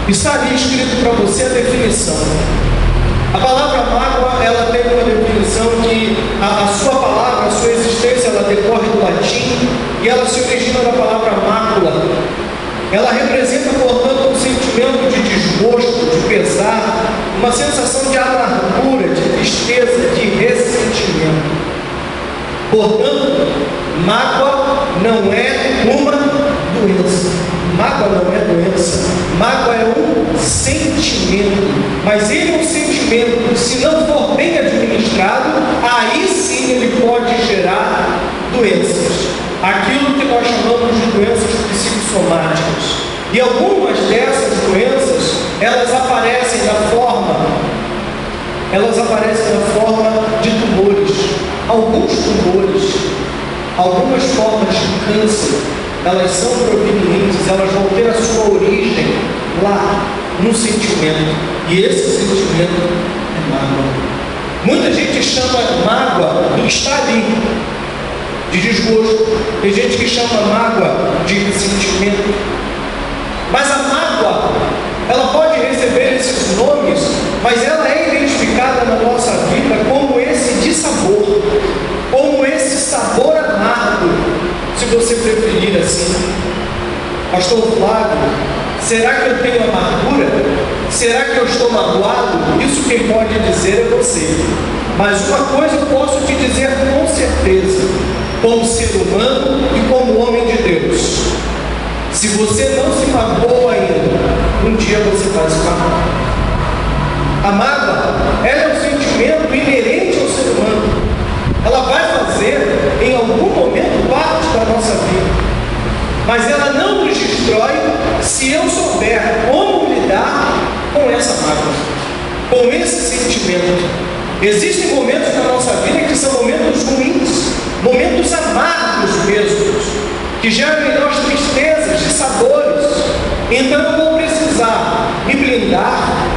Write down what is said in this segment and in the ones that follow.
Está ali escrito para você a definição. A palavra mágoa, ela tem uma definição que a sua palavra, a sua existência, ela decorre do latim e ela se origina da palavra mácula. Ela representa, portanto, um sentimento de desgosto, de pesar, uma sensação de amargura, de tristeza, de ressentimento. Portanto, mágoa não é uma doença. Mágoa não é doença. Mágoa é um sentimento. Mas ele é um sentimento que, se não for bem administrado, aí sim ele pode gerar doenças. Aquilo que nós chamamos de doenças psicossomáticas. E algumas dessas doenças, elas aparecem na forma de tumores. Alguns tumores, algumas formas de câncer, elas são provenientes, elas vão ter a sua origem lá, no sentimento. E esse sentimento é mágoa. Muita gente chama mágoa do que está ali, de desgosto. Tem gente que chama mágoa de ressentimento. Mas a mágoa, ela pode receber esses nomes, mas ela é identificada na nossa vida como esse dissabor, como esse sabor amargo, se você preferir assim. Pastor Flávio, será que eu tenho amargura? Será que eu estou magoado? Isso quem pode dizer é você. Mas uma coisa eu posso te dizer com certeza, como ser humano e como homem de Deus: se você não se magoou ainda, um dia você vai se magoar. A mágoa, ela é um sentimento inerente ao ser humano. Ela vai fazer, em algum momento, parte da nossa vida. Mas ela não nos destrói se eu souber como lidar com essa mágoa, com esse sentimento. Existem momentos na nossa vida que são momentos ruins, momentos amargos mesmo, que geram em nós tristezas, dissabores. Então eu vou precisar me blindar,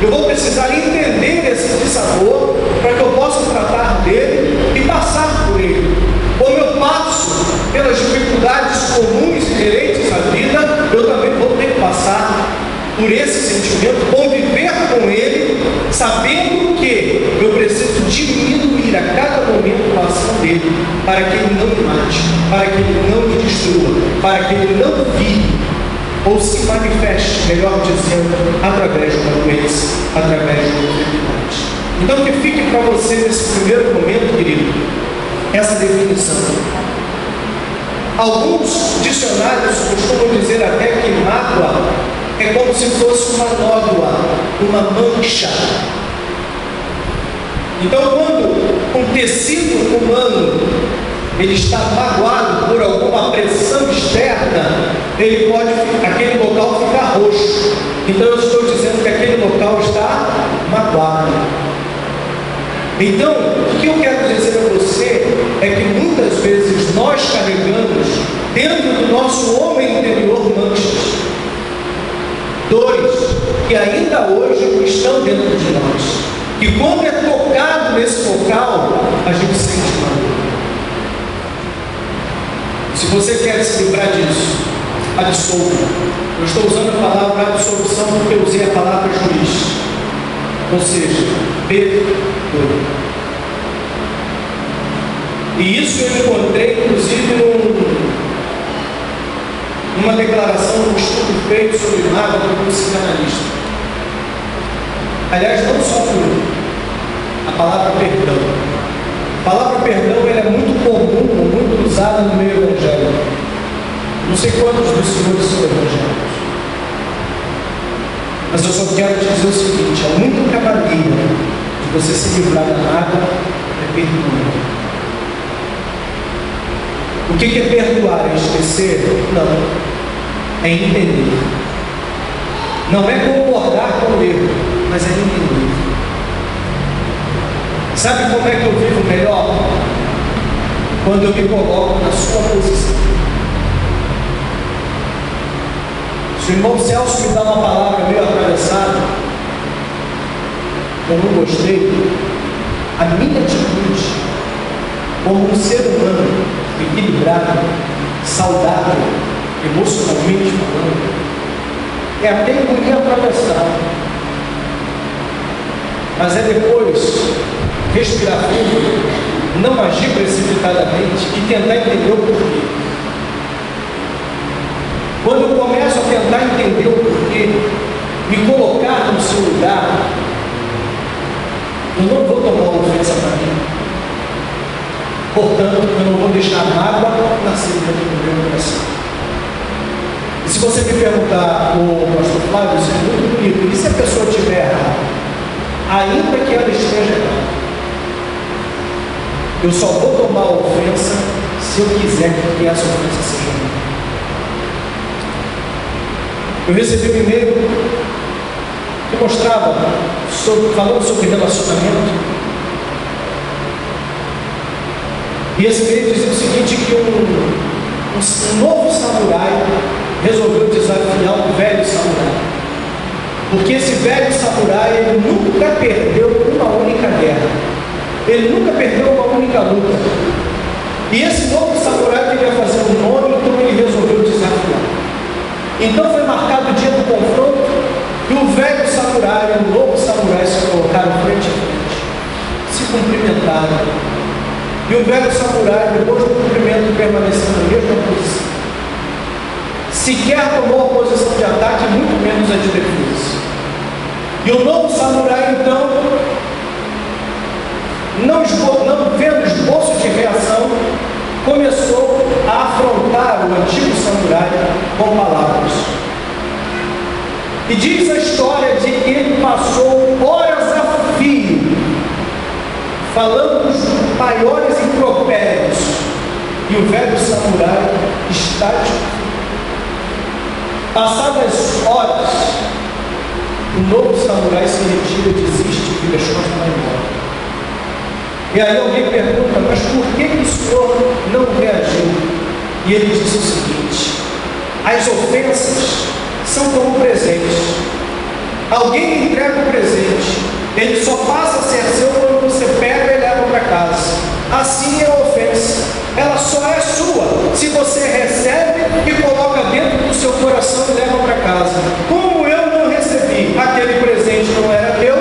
eu vou precisar entender esse dissabor para que eu possa tratar dele e passar por ele. Como eu passo pelas dificuldades comuns inerentes à vida, eu também vou ter que passar por esse sentimento, conviver com ele, sabendo que eu preciso diminuir a cada momento a ação dele, para que ele não me mate, para que ele não me destrua, para que ele não vire ou se manifeste, melhor dizendo, através de uma doença, através de uma enfermidade. Então que fique para você nesse primeiro momento, querido, essa definição. Alguns dicionários costumam dizer até que mágoa é como se fosse uma nódoa, uma mancha. Então, quando um tecido humano ele está magoado por alguma pressão externa, ele pode, aquele local ficar roxo. Então eu estou dizendo que aquele local está magoado. Então, o que eu quero dizer a você é que muitas vezes nós carregamos dentro do nosso homem interior manchas, dores que ainda hoje estão dentro de nós, que quando é tocado nesse local, a gente sente mal. Se você quer se livrar disso, absolva. Eu estou usando a palavra absolvição porque eu usei a palavra juiz. Ou seja, perdoe. E isso eu encontrei, inclusive, numa declaração, um estudo feito sobre mágoa por um psicanalista. Aliás, não só por a palavra perdão. A palavra perdão ela é muito comum, muito usada no meio evangélico. Não sei quantos dos senhores são evangélicos. Mas eu só quero te dizer o seguinte: a única maneira de você se livrar da mágoa é perdoar. O que é perdoar? É esquecer? Não. É entender. Não é concordar com o erro, mas é entender. Sabe como é que eu vivo melhor? Quando eu me coloco na sua posição. Se o irmão Celso me dá uma palavra meio atravessada, eu não gostei, a minha atitude, como um ser humano equilibrado, saudável, emocionalmente falando, é até engolir atravessar. Mas é depois respirar fundo, não agir precipitadamente e tentar entender o porquê. Quando eu começo a tentar entender o porquê, me colocar no seu lugar, eu não vou tomar uma ofensa para mim. Portanto, eu não vou deixar mágoa nascer dentro do meu coração. E se você me perguntar, pastor Flávio, isso é muito bonito, e se a pessoa estiver errada? Ainda que ela esteja errada, eu só vou tomar a ofensa se eu quiser que essa ofensa seja minha. Eu recebi um e-mail que mostrava, falando sobre relacionamento, e esse e-mail dizia o seguinte, que um novo samurai resolveu desafiar um velho samurai, porque esse velho samurai, ele nunca perdeu uma única guerra, ele nunca perdeu uma única luta, e esse novo samurai queria fazer um nome, então ele resolveu desafiar. Então foi marcado o dia do confronto, e o velho samurai e o novo samurai se colocaram frente a frente, se cumprimentaram, e o velho samurai, depois do cumprimento, permaneceu na mesma posição. Sequer tomou a posição de ataque, muito menos a de defesa. E o novo samurai, então, não vendo esboço de reação, começou a afrontar o antigo samurai com palavras. E diz a história de que ele passou horas a fio falando os maiores impropérios, e o velho samurai estático. Passadas horas, o novo samurai se retira, desiste e vira as costas e vai embora. E aí alguém pergunta, mas por que o senhor não reagiu? E ele disse o seguinte: as ofensas são como presentes. Alguém entrega o presente, ele só passa a ser seu quando você pega e leva para casa. Assim é a ofensa, ela só é sua se você recebe e coloca dentro do seu coração e leva para casa. Como eu não recebi, aquele presente não era meu,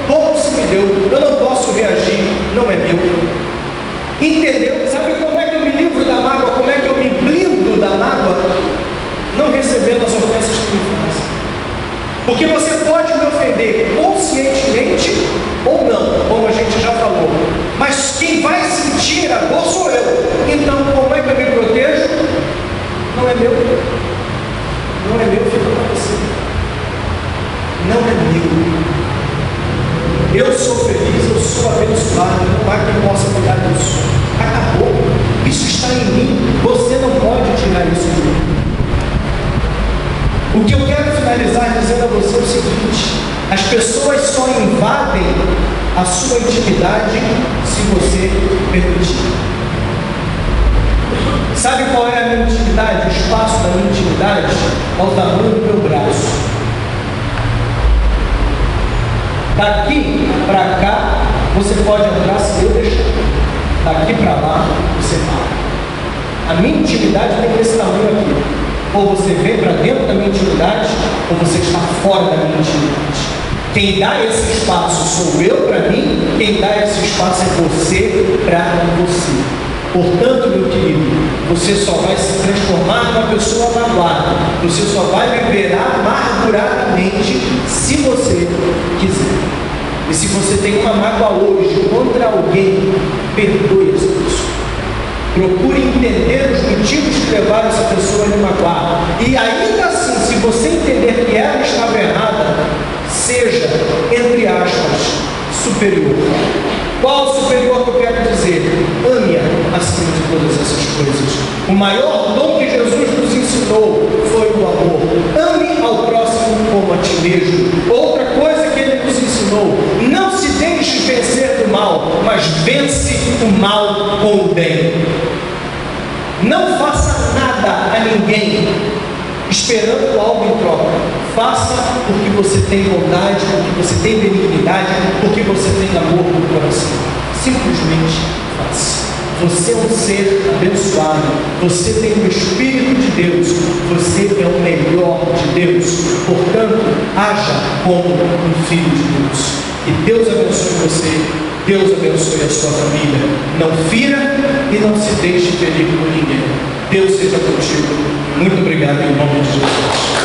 pouco se me deu, eu não posso reagir, não é meu. Entendeu? Sabe como é que eu me livro da mágoa? Como é que eu me blindo da mágoa? Não recebendo as ofensas que me fazem. Porque você pode me ofender conscientemente ou não, como a gente já falou. Mas quem vai sentir a dor sou eu. Então, como é que eu me protejo? Não é meu. Não é meu, fica para você. Não é meu. Eu sou feliz, eu sou abençoado. Não há quem possa mudar isso. Acabou. Isso está em mim. Você não pode tirar isso de mim. O que eu quero finalizar dizendo a você é o seguinte: as pessoas só invadem a sua intimidade se você permitir. Sabe qual é a minha intimidade? O espaço da minha intimidade é o tamanho do meu braço. Daqui para cá você pode entrar se eu deixar. Daqui para lá você para. A minha intimidade tem esse tamanho aqui. Ou você vem para dentro da minha intimidade, ou você está fora da minha intimidade. Quem dá esse espaço sou eu para mim, quem dá esse espaço é você para você. Portanto, meu querido, você só vai se transformar numa pessoa magoada, você só vai viver amarguradamente se você quiser. E se você tem uma mágoa hoje contra alguém, perdoe essa pessoa. Procure entender os motivos que levaram essa pessoa a lhe magoar. E ainda assim, se você entender que ela estava errada, seja, entre aspas, superior. Qual superior que eu quero dizer? Ame-a acima de todas essas coisas. O maior dom que Jesus nos ensinou foi o amor. Ame ao próximo como a ti mesmo. Outra coisa que ele nos ensinou: não se deixe vencer do mal, mas vence o mal com o bem. Não faça nada a ninguém esperando algo em troca. Faça porque você tem bondade, porque você tem benignidade, porque você tem amor no coração. Simplesmente faça. Você é um ser abençoado. Você tem o Espírito de Deus. Você é o melhor de Deus. Portanto, haja como um filho de Deus. Que Deus abençoe você. Deus abençoe a sua família. Não fira e não se deixe ferir por ninguém. Deus seja contigo. Muito obrigado em nome de Jesus.